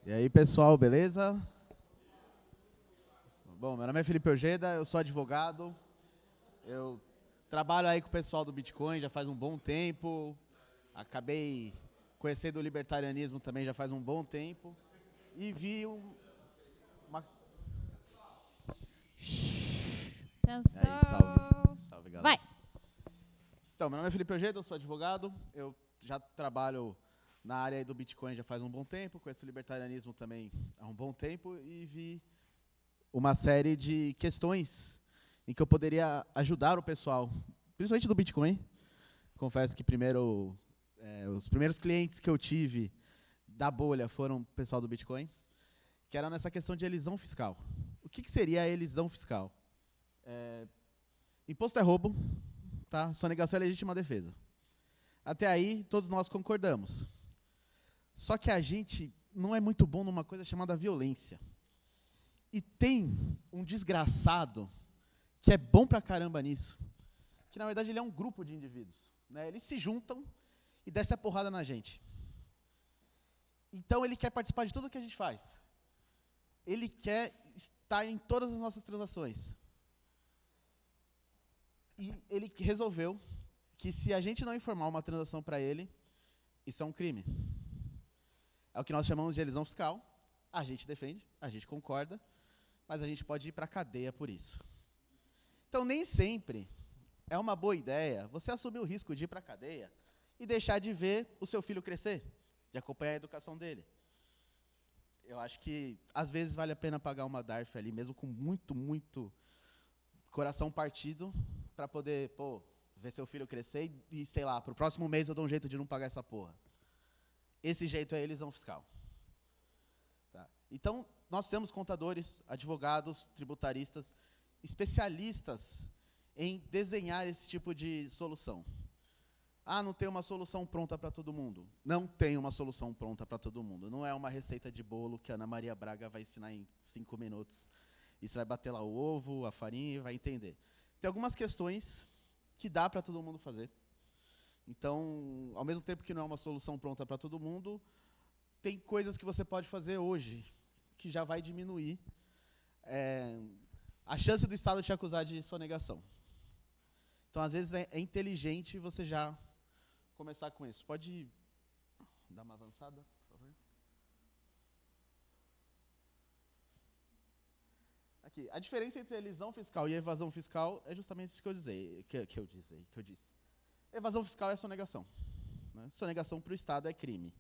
E aí, pessoal, beleza? Bom, meu nome é Felipe Ojeda, eu sou advogado. Eu trabalho aí com o pessoal do Bitcoin já faz um bom tempo. Acabei conhecendo o libertarianismo também já faz um bom tempo. E vi uma... Aí, salve. Atenção. Salve, galera. Vai. Então, meu nome é Felipe Ojeda, eu sou advogado. Eu já trabalho na área aí do Bitcoin já faz um bom tempo. Conheço o libertarianismo também há um bom tempo. E vi uma série de questões em que eu poderia ajudar o pessoal, principalmente do Bitcoin. Confesso que os primeiros clientes que eu tive da bolha foram o pessoal do Bitcoin, que era nessa questão de elisão fiscal. O que seria a elisão fiscal? Imposto é roubo, tá? Sonegação é legítima defesa. Até aí, todos nós concordamos. Só que a gente não é muito bom numa coisa chamada violência. E tem um desgraçado que é bom pra caramba nisso, que na verdade ele é um grupo de indivíduos, né? Eles se juntam e descem a porrada na gente. Então ele quer participar de tudo que a gente faz. Ele quer estar em todas as nossas transações. E ele resolveu que se a gente não informar uma transação para ele, isso é um crime. É o que nós chamamos de elisão fiscal. A gente defende, a gente concorda, mas a gente pode ir para a cadeia por isso. Então, nem sempre é uma boa ideia você assumir o risco de ir para a cadeia e deixar de ver o seu filho crescer, de acompanhar a educação dele. Eu acho que, às vezes, vale a pena pagar uma DARF ali, mesmo com muito coração partido, para poder, ver seu filho crescer e, sei lá, pro próximo mês eu dou um jeito de não pagar essa porra. Esse jeito é elisão fiscal. Tá? Então, nós temos contadores, advogados, tributaristas, especialistas em desenhar esse tipo de solução. Ah, não tem uma solução pronta para todo mundo. Não tem uma solução pronta para todo mundo. Não é uma receita de bolo que a Ana Maria Braga vai ensinar em 5 minutos. E você vai bater lá o ovo, a farinha e vai entender. Tem algumas questões que dá para todo mundo fazer. Então, ao mesmo tempo que não é uma solução pronta para todo mundo, tem coisas que você pode fazer hoje que já vai diminuir a chance do Estado te acusar de sonegação. Então, às vezes, é inteligente você já começar com isso. Pode dar uma avançada, por favor? Aqui, a diferença entre elisão fiscal e evasão fiscal é justamente isso que eu disse. Evasão fiscal é sonegação. Né? Sonegação para o Estado é crime.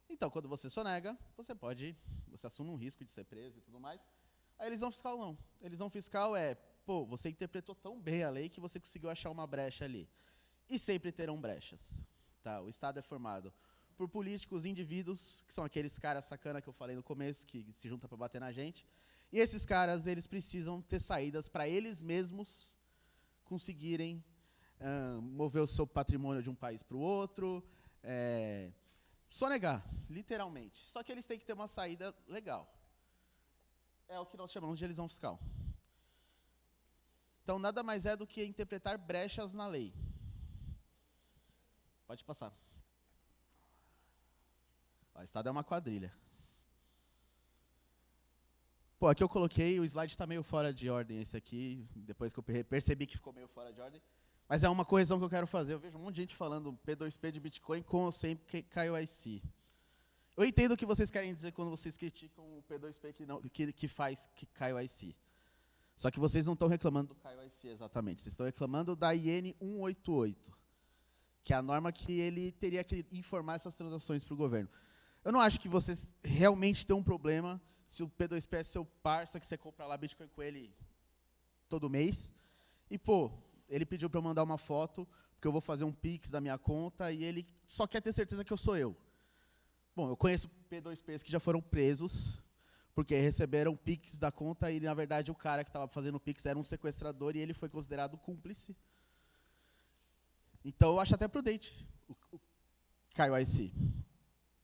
Então, quando você sonega, você assume um risco de ser preso e tudo mais. A elisão fiscal não. A elisão fiscal é, você interpretou tão bem a lei que você conseguiu achar uma brecha ali. E sempre terão brechas. Tá? O Estado é formado por políticos, indivíduos, que são aqueles caras sacana que eu falei no começo, que se juntam para bater na gente. E esses caras, eles precisam ter saídas para eles mesmos conseguirem mover o seu patrimônio de um país para o outro, sonegar, literalmente. Só que eles têm que ter uma saída legal. É o que nós chamamos de elisão fiscal. Então, nada mais é do que interpretar brechas na lei. Pode passar. O Estado é uma quadrilha. Aqui eu coloquei, o slide está meio fora de ordem esse aqui, depois que eu percebi que ficou meio fora de ordem. Mas é uma correção que eu quero fazer. Eu vejo um monte de gente falando P2P de Bitcoin com ou sem KYC. Eu entendo o que vocês querem dizer quando vocês criticam o P2P que faz KYC. Só que vocês não estão reclamando do KYC exatamente. Vocês estão reclamando da IN 188, que é a norma que ele teria que informar essas transações para o governo. Eu não acho que vocês realmente têm um problema se o P2P é seu parça, que você compra lá Bitcoin com ele todo mês. E, ele pediu para eu mandar uma foto, porque eu vou fazer um Pix da minha conta, e ele só quer ter certeza que eu sou eu. Bom, eu conheço P2Ps que já foram presos, porque receberam Pix da conta, e, na verdade, o cara que estava fazendo o Pix era um sequestrador, e ele foi considerado cúmplice. Então, eu acho até prudente o KYC.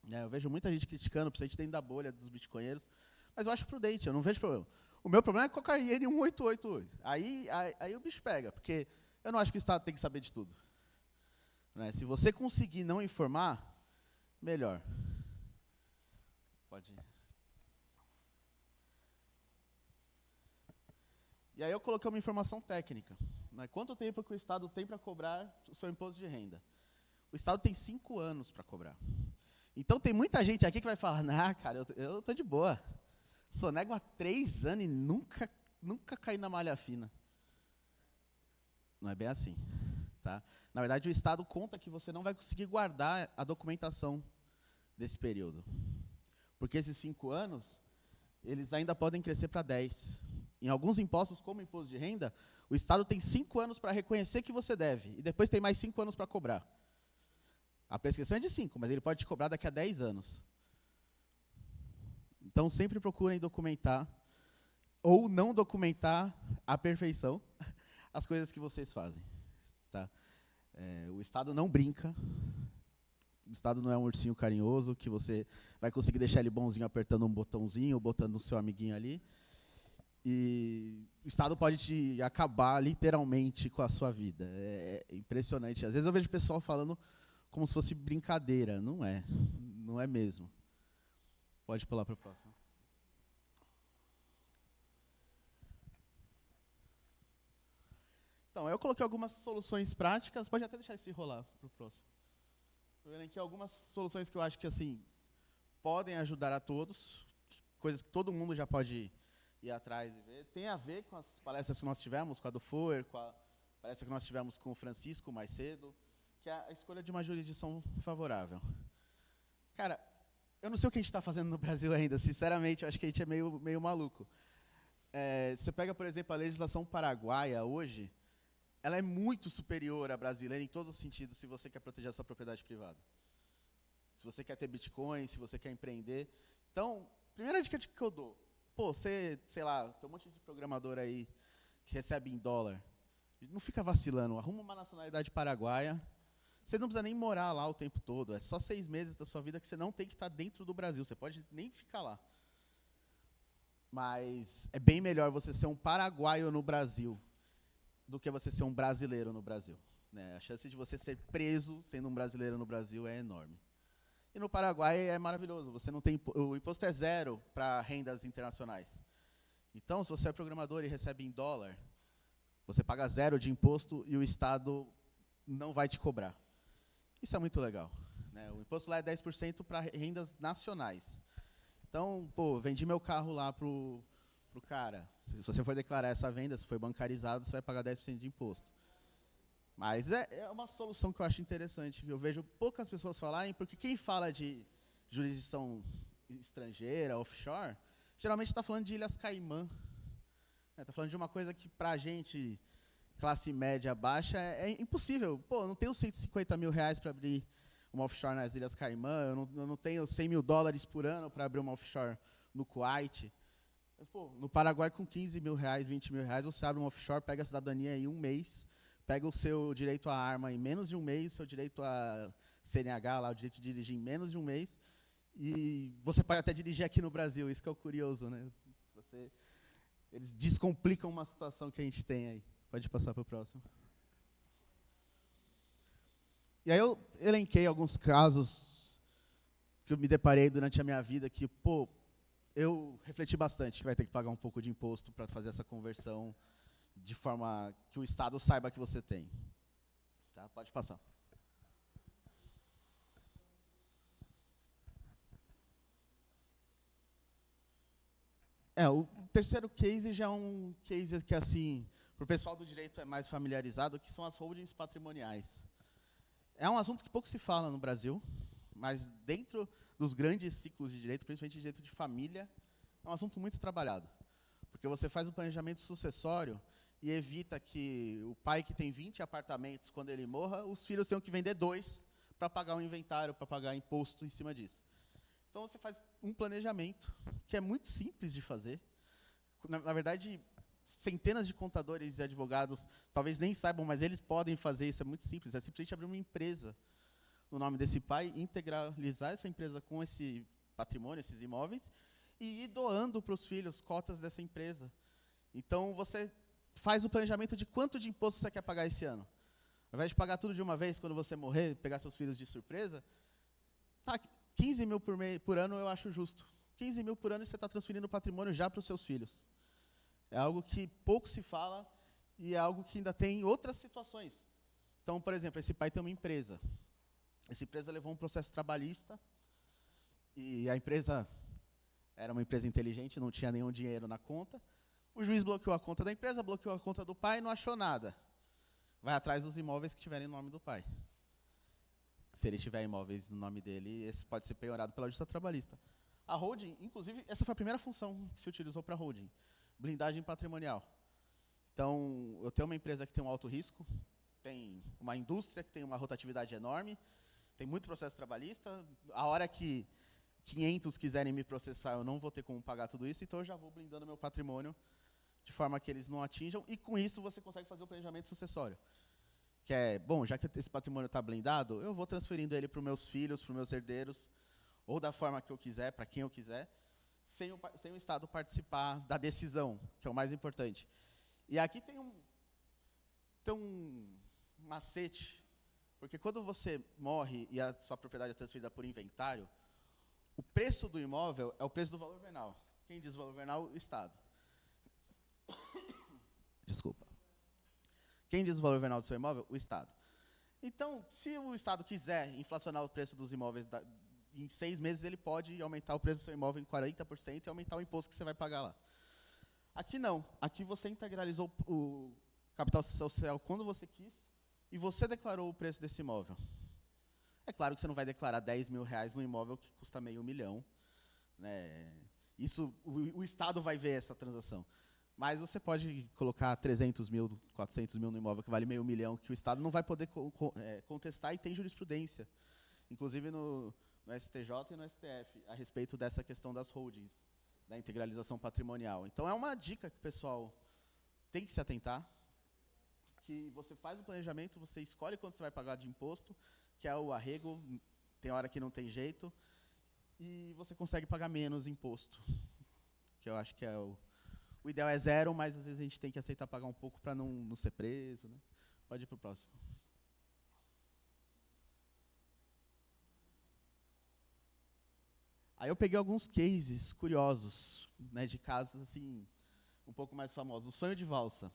Eu vejo muita gente criticando, principalmente dentro da bolha dos bitcoinheiros, mas eu acho prudente, eu não vejo problema. O meu problema é com a IN 188. Aí o bicho pega, porque eu não acho que o Estado tem que saber de tudo. Né? Se você conseguir não informar, melhor. Pode ir. E aí eu coloquei uma informação técnica. Né? Quanto tempo que o Estado tem para cobrar o seu imposto de renda? O Estado tem 5 anos para cobrar. Então tem muita gente aqui que vai falar, nah, cara, eu tô de boa. Sonego há 3 anos e nunca caí na malha fina. Não é bem assim. Tá? Na verdade, o Estado conta que você não vai conseguir guardar a documentação desse período. Porque esses 5 anos, eles ainda podem crescer para 10. Em alguns impostos, como o imposto de renda, o Estado tem 5 anos para reconhecer que você deve, e depois tem mais 5 anos para cobrar. A prescrição é de 5, mas ele pode te cobrar daqui a 10 anos. Então, sempre procurem documentar, ou não documentar à perfeição, as coisas que vocês fazem. Tá? O Estado não brinca, o Estado não é um ursinho carinhoso, que você vai conseguir deixar ele bonzinho apertando um botãozinho, ou botando o seu amiguinho ali. E o Estado pode te acabar literalmente com a sua vida. É impressionante. Às vezes eu vejo o pessoal falando como se fosse brincadeira. Não é. Não é mesmo. Pode pular para o próximo. Então, eu coloquei algumas soluções práticas. Pode até deixar esse rolar para o próximo. Eu elenquei algumas soluções que eu acho que assim podem ajudar a todos. Coisas que todo mundo já pode ir atrás e ver. Tem a ver com as palestras que nós tivemos, com a do FOER, com a palestra que nós tivemos com o Francisco mais cedo, que é a escolha de uma jurisdição favorável. Cara, eu não sei o que a gente está fazendo no Brasil ainda, sinceramente, eu acho que a gente é meio maluco. Você pega, por exemplo, a legislação paraguaia hoje, ela é muito superior à brasileira em todos os sentidos, se você quer proteger a sua propriedade privada. Se você quer ter Bitcoin, se você quer empreender. Então, primeira dica que eu dou, pô, você, sei lá, tem um monte de programador aí que recebe em dólar. Não fica vacilando, arruma uma nacionalidade paraguaia. Você não precisa nem morar lá o tempo todo. É só 6 meses da sua vida que você não tem que estar dentro do Brasil. Você pode nem ficar lá. Mas é bem melhor você ser um paraguaio no Brasil do que você ser um brasileiro no Brasil. Né? A chance de você ser preso sendo um brasileiro no Brasil é enorme. E no Paraguai é maravilhoso, você não tem, o imposto é 0 para rendas internacionais. Então, se você é programador e recebe em dólar, você paga 0 de imposto e o Estado não vai te cobrar. Isso é muito legal. Né? O imposto lá é 10% para rendas nacionais. Então, pô, vendi meu carro lá pro cara. Se você for declarar essa venda, se for bancarizado, você vai pagar 10% de imposto. Mas é uma solução que eu acho interessante, que eu vejo poucas pessoas falarem, porque quem fala de jurisdição estrangeira, offshore, geralmente está falando de Ilhas Caimã. Está falando de uma coisa que, para a gente, classe média baixa, é impossível. Pô, eu não tenho 150 mil reais para abrir uma offshore nas Ilhas Caimã, eu não tenho 100 mil dólares por ano para abrir uma offshore no Kuwait. Mas, pô, no Paraguai, com 15 mil reais, 20 mil reais, você abre uma offshore, pega a cidadania em 1 mês, pega o seu direito à arma em menos de 1 mês, o seu direito a CNH, lá, o direito de dirigir em menos de 1 mês, e você pode até dirigir aqui no Brasil, isso que é o curioso, né? Eles descomplicam uma situação que a gente tem aí. Pode passar para o próximo. E aí eu elenquei alguns casos que eu me deparei durante a minha vida que, pô, eu refleti bastante que vai ter que pagar um pouco de imposto para fazer essa conversão de forma que o Estado saiba que você tem. Tá? Pode passar. O terceiro case já é um case que, assim, para o pessoal do direito é mais familiarizado, que são as holdings patrimoniais. É um assunto que pouco se fala no Brasil, mas dentro dos grandes ciclos de direito, principalmente de direito de família, é um assunto muito trabalhado. Porque você faz um planejamento sucessório e evita que o pai que tem 20 apartamentos, quando ele morra, os filhos tenham que vender 2 para pagar o inventário, para pagar imposto em cima disso. Então você faz um planejamento que é muito simples de fazer. Na verdade, centenas de contadores e advogados talvez nem saibam, mas eles podem fazer isso, é muito simples. É simplesmente abrir uma empresa no nome desse pai, integralizar essa empresa com esse patrimônio, esses imóveis, e ir doando para os filhos cotas dessa empresa. Então, você faz o planejamento de quanto de imposto você quer pagar esse ano. Ao invés de pagar tudo de uma vez, quando você morrer, pegar seus filhos de surpresa, tá, 15 mil por ano eu acho justo. 15 mil por ano e você está transferindo patrimônio já para os seus filhos. É algo que pouco se fala e é algo que ainda tem outras situações. Então, por exemplo, esse pai tem uma empresa. Essa empresa levou um processo trabalhista e a empresa era uma empresa inteligente, não tinha nenhum dinheiro na conta. O juiz bloqueou a conta da empresa, bloqueou a conta do pai e não achou nada. Vai atrás dos imóveis que tiverem no nome do pai. Se ele tiver imóveis no nome dele, esse pode ser penhorado pela justiça trabalhista. A holding, inclusive, essa foi a primeira função que se utilizou para a holding, blindagem patrimonial. Então, eu tenho uma empresa que tem um alto risco, tem uma indústria que tem uma rotatividade enorme, tem muito processo trabalhista, a hora que 500 quiserem me processar, eu não vou ter como pagar tudo isso, então eu já vou blindando meu patrimônio de forma que eles não atinjam, e com isso você consegue fazer o planejamento sucessório. Que é, bom, já que esse patrimônio está blindado, eu vou transferindo ele para os meus filhos, para os meus herdeiros, ou da forma que eu quiser, para quem eu quiser, sem o Estado participar da decisão, que é o mais importante. E aqui tem um macete, porque quando você morre e a sua propriedade é transferida por inventário, o preço do imóvel é o preço do valor venal. Quem diz valor venal? O Estado. Desculpa. Quem diz o valor venal do seu imóvel? O Estado. Então, se o Estado quiser inflacionar o preço dos imóveis, em 6 meses ele pode aumentar o preço do seu imóvel em 40% e aumentar o imposto que você vai pagar lá. Aqui não. Aqui você integralizou o capital social quando você quis e você declarou o preço desse imóvel. É claro que você não vai declarar 10 mil reais no imóvel que custa meio milhão. Né? Isso, o Estado vai ver essa transação. Mas você pode colocar 300 mil, 400 mil no imóvel que vale meio milhão, que o Estado não vai poder contestar e tem jurisprudência. Inclusive no STJ e no STF, a respeito dessa questão das holdings, da integralização patrimonial. Então, é uma dica que o pessoal tem que se atentar, que você faz o planejamento, você escolhe quanto você vai pagar de imposto, que é o arrego, tem hora que não tem jeito, e você consegue pagar menos imposto, que eu acho que é o ideal é 0, mas às vezes a gente tem que aceitar pagar um pouco para não ser preso. Né? Pode ir para o próximo. Aí eu peguei alguns cases curiosos, né, de casos assim, um pouco mais famosos. O sonho de valsa.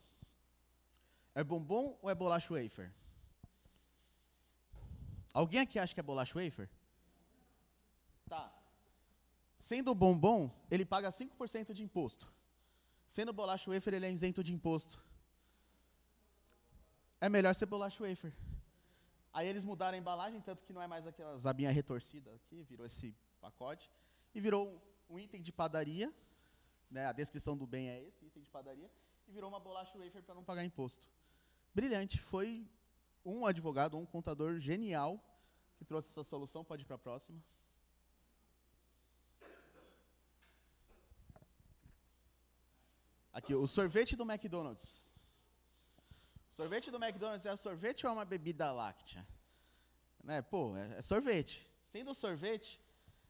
É bombom ou é bolacha wafer? Alguém aqui acha que é bolacha wafer? Tá. Sendo bombom, ele paga 5% de imposto. Sendo bolacha wafer, ele é isento de imposto. É melhor ser bolacha wafer. Aí eles mudaram a embalagem, tanto que não é mais aquela zabinha retorcida aqui, virou esse pacote, e virou um item de padaria, né, a descrição do bem é esse, item de padaria, e virou uma bolacha wafer para não pagar imposto. Brilhante, foi um advogado, um contador genial que trouxe essa solução. Pode ir para a próxima. Aqui, o sorvete do McDonald's. O sorvete do McDonald's é sorvete ou é uma bebida láctea? Né? Pô, é sorvete. Sendo sorvete,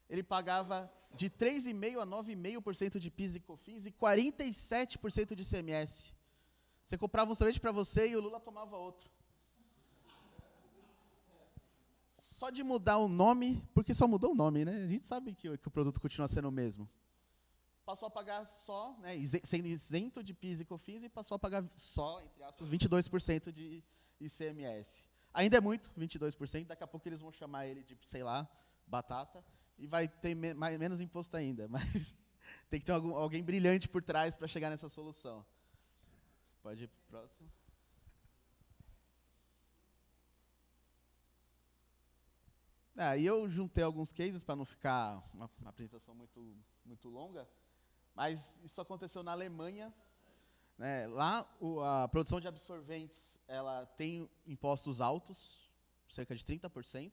ele pagava de 3,5% a 9,5% de PIS e COFINS e 47% de ICMS. Você comprava um sorvete para você e o Lula tomava outro. Só de mudar o nome, porque só mudou o nome, né? A gente sabe que o produto continua sendo o mesmo. Passou a pagar só, né, sendo isento de PIS e COFINS, e passou a pagar só, entre aspas, 22% de ICMS. Ainda é muito, 22%, daqui a pouco eles vão chamar ele de, sei lá, batata, e vai ter menos imposto ainda, mas tem que ter alguém brilhante por trás para chegar nessa solução. Pode ir para o próximo. E eu juntei alguns cases para não ficar uma apresentação muito longa, mas isso aconteceu na Alemanha. Né? Lá, a produção de absorventes ela tem impostos altos, cerca de 30%,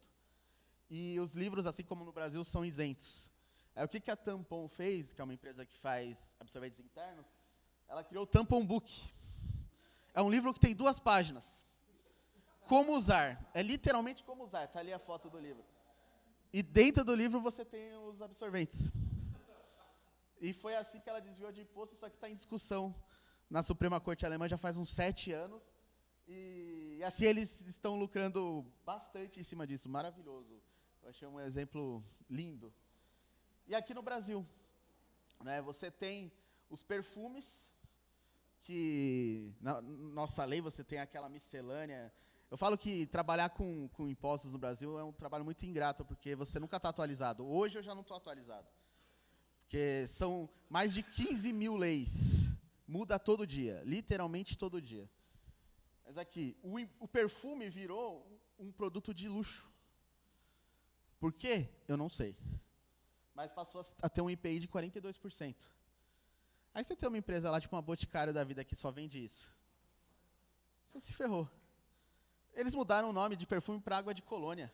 e os livros, assim como no Brasil, são isentos. O que a Tampon fez, que é uma empresa que faz absorventes internos, ela criou o Tampon Book. É um livro que tem 2 páginas. Como usar. É literalmente como usar. Está ali a foto do livro. E dentro do livro você tem os absorventes. E foi assim que ela desviou de imposto, só que está em discussão na Suprema Corte Alemã já faz uns 7 anos. E assim eles estão lucrando bastante em cima disso. Maravilhoso. Eu achei um exemplo lindo. E aqui no Brasil, né? Você tem os perfumes, que na nossa lei você tem aquela miscelânea. Eu falo que trabalhar com impostos no Brasil é um trabalho muito ingrato, porque você nunca está atualizado. Hoje eu já não estou atualizado, porque são mais de 15 mil leis. Muda todo dia, literalmente todo dia. Mas aqui, o perfume virou um produto de luxo. Por quê? Eu não sei. Mas passou a ter um IPI de 42%. Aí você tem uma empresa lá, tipo uma Boticário da vida, que só vende isso. Você se ferrou. Eles mudaram o nome de perfume para água de colônia.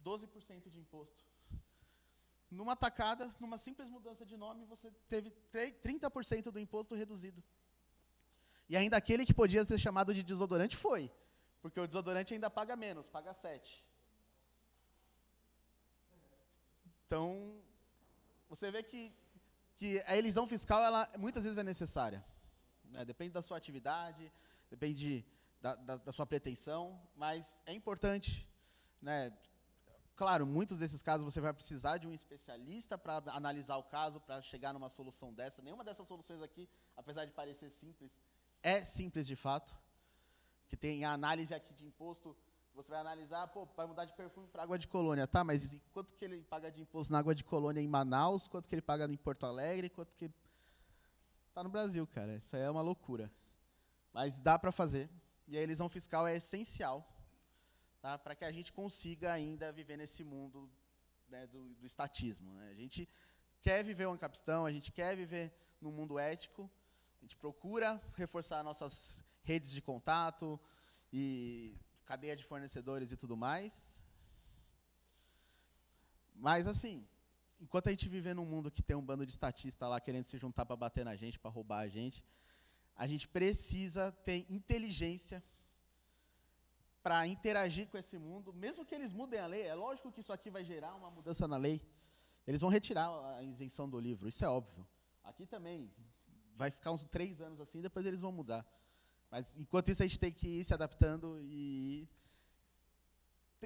12% de imposto. Numa tacada, numa simples mudança de nome, você teve 30% do imposto reduzido. E ainda aquele que podia ser chamado de desodorante foi. Porque o desodorante ainda paga menos, paga 7%. Então, você vê que a elisão fiscal, ela muitas vezes é necessária. Né? Depende da sua atividade, depende da sua pretensão, mas é importante. Né? Claro, muitos desses casos você vai precisar de um especialista para analisar o caso, para chegar numa solução dessa. Nenhuma dessas soluções aqui, apesar de parecer simples, é simples de fato. Que tem a análise aqui de imposto, você vai analisar, pô, vai mudar de perfume para água de colônia, tá? Mas quanto que ele paga de imposto na água de colônia em Manaus, quanto que ele paga em Porto Alegre, quanto que... Tá no Brasil, cara, isso aí é uma loucura. Mas dá para fazer, e a elisão fiscal é essencial, tá? Para que a gente consiga ainda viver nesse mundo, né, do estatismo. Né? A gente quer viver o ancapistão, a gente quer viver num mundo ético, a gente procura reforçar nossas redes de contato e cadeia de fornecedores e tudo mais. Mas, assim, enquanto a gente viver num mundo que tem um bando de estatistas lá querendo se juntar para bater na gente, para roubar a gente precisa ter inteligência para interagir com esse mundo, mesmo que eles mudem a lei. É lógico que isso aqui vai gerar uma mudança na lei. Eles vão retirar a isenção do livro, isso é óbvio. Aqui também vai ficar uns 3 anos assim, depois eles vão mudar. Mas, enquanto isso, a gente tem que ir se adaptando e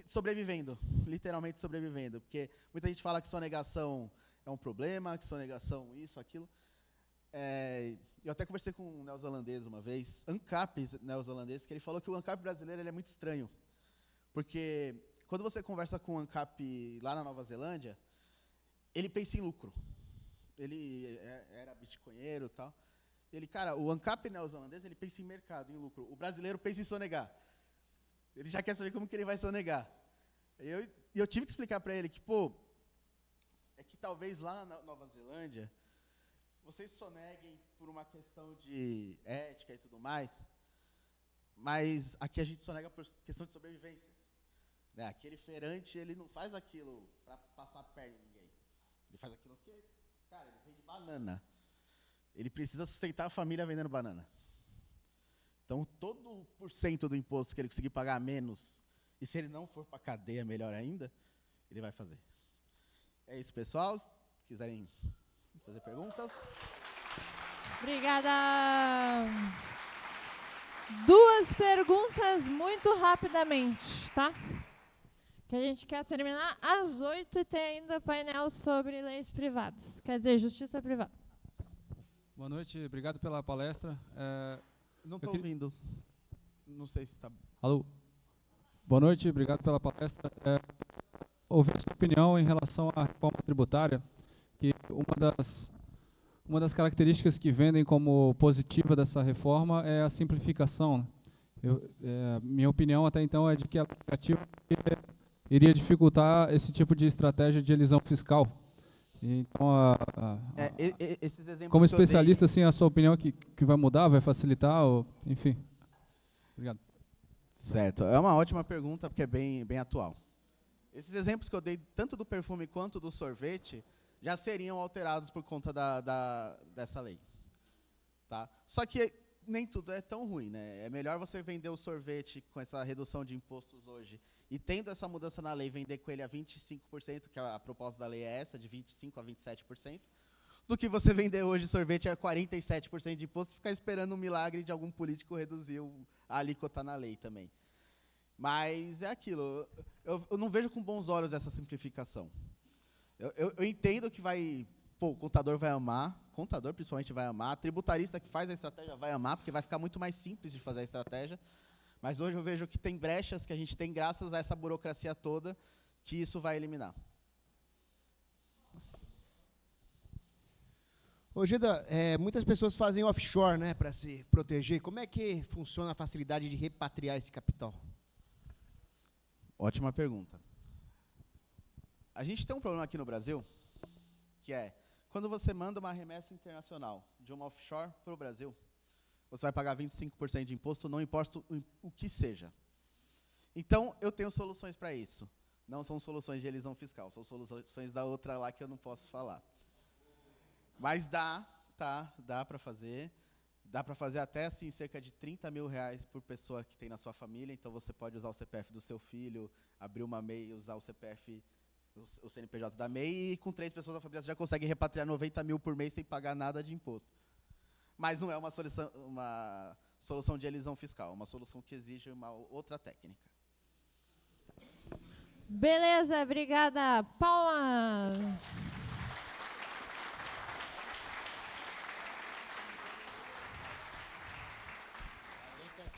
sobrevivendo, literalmente sobrevivendo. Porque muita gente fala que sonegação é um problema, que sonegação isso, aquilo. Eu até conversei com um neozelandês uma vez, ANCAP neozelandês, que ele falou que o ANCAP brasileiro ele é muito estranho. Porque quando você conversa com o ANCAP lá na Nova Zelândia, ele pensa em lucro. Ele era bitcoinheiro e tal. Ele, cara, o ANCAP neozelandês, ele pensa em mercado, em lucro. O brasileiro pensa em sonegar. Ele já quer saber como que ele vai sonegar. Eu tive que explicar para ele que, pô, é que talvez lá na Nova Zelândia, vocês soneguem por uma questão de ética e tudo mais, mas aqui a gente sonega por questão de sobrevivência. Né? Aquele feirante, ele não faz aquilo para passar a perna em ninguém. Ele faz aquilo porque, cara, ele vende banana. Ele precisa sustentar a família vendendo banana. Então, todo o porcento do imposto que ele conseguir pagar menos, e se ele não for para a cadeia, melhor ainda, ele vai fazer. É isso, pessoal. Se quiserem fazer perguntas. Obrigada. 2 perguntas muito rapidamente, tá? Que a gente quer terminar às 8 e tem ainda painel sobre leis privadas. Quer dizer, justiça privada. Boa noite, obrigado pela palestra. Não estou ouvindo. Não sei se está... Alô? Boa noite, obrigado pela palestra. Ouvi a sua opinião em relação à reforma tributária, que uma das características que vendem como positiva dessa reforma é a simplificação. Minha opinião até então é de que ela é negativa porque iria dificultar esse tipo de estratégia de elisão fiscal. Então, esses exemplos como especialista, assim, a sua opinião é que vai mudar, vai facilitar, enfim. Obrigado. Certo, é uma ótima pergunta, porque é bem atual. Esses exemplos que eu dei, tanto do perfume quanto do sorvete, já seriam alterados por conta dessa lei. Tá? Só que nem tudo é tão ruim. Né? É melhor você vender o sorvete com essa redução de impostos hoje, e tendo essa mudança na lei, vender com ele a 25%, que a proposta da lei é essa, de 25% a 27%, do que você vender hoje sorvete a 47% de imposto e ficar esperando um milagre de algum político reduzir a alíquota na lei também. Mas é aquilo, eu não vejo com bons olhos essa simplificação. Eu entendo que vai Pô, o contador vai amar, contador principalmente vai amar, tributarista que faz a estratégia vai amar, porque vai ficar muito mais simples de fazer a estratégia. Mas hoje eu vejo que tem brechas que a gente tem graças a essa burocracia toda, que isso vai eliminar. Ô, Geda, muitas pessoas fazem offshore, né, para se proteger. Como é que funciona a facilidade de repatriar esse capital? Ótima pergunta. A gente tem um problema aqui no Brasil, que é, quando você manda uma remessa internacional de uma offshore para o Brasil, você vai pagar 25% de imposto, não importa o que seja. Então, eu tenho soluções para isso. Não são soluções de elisão fiscal, são soluções da outra lá que eu não posso falar. Mas dá para fazer. Dá para fazer até assim, cerca de R$30 mil por pessoa que tem na sua família. Então, você pode usar o CPF do seu filho, abrir uma MEI, usar o CPF, o CNPJ da MEI, e com 3 pessoas da família você já consegue repatriar 90 mil por mês sem pagar nada de imposto. Mas não é uma solução de elisão fiscal, é uma solução que exige uma outra técnica. Beleza, obrigada. Palmas.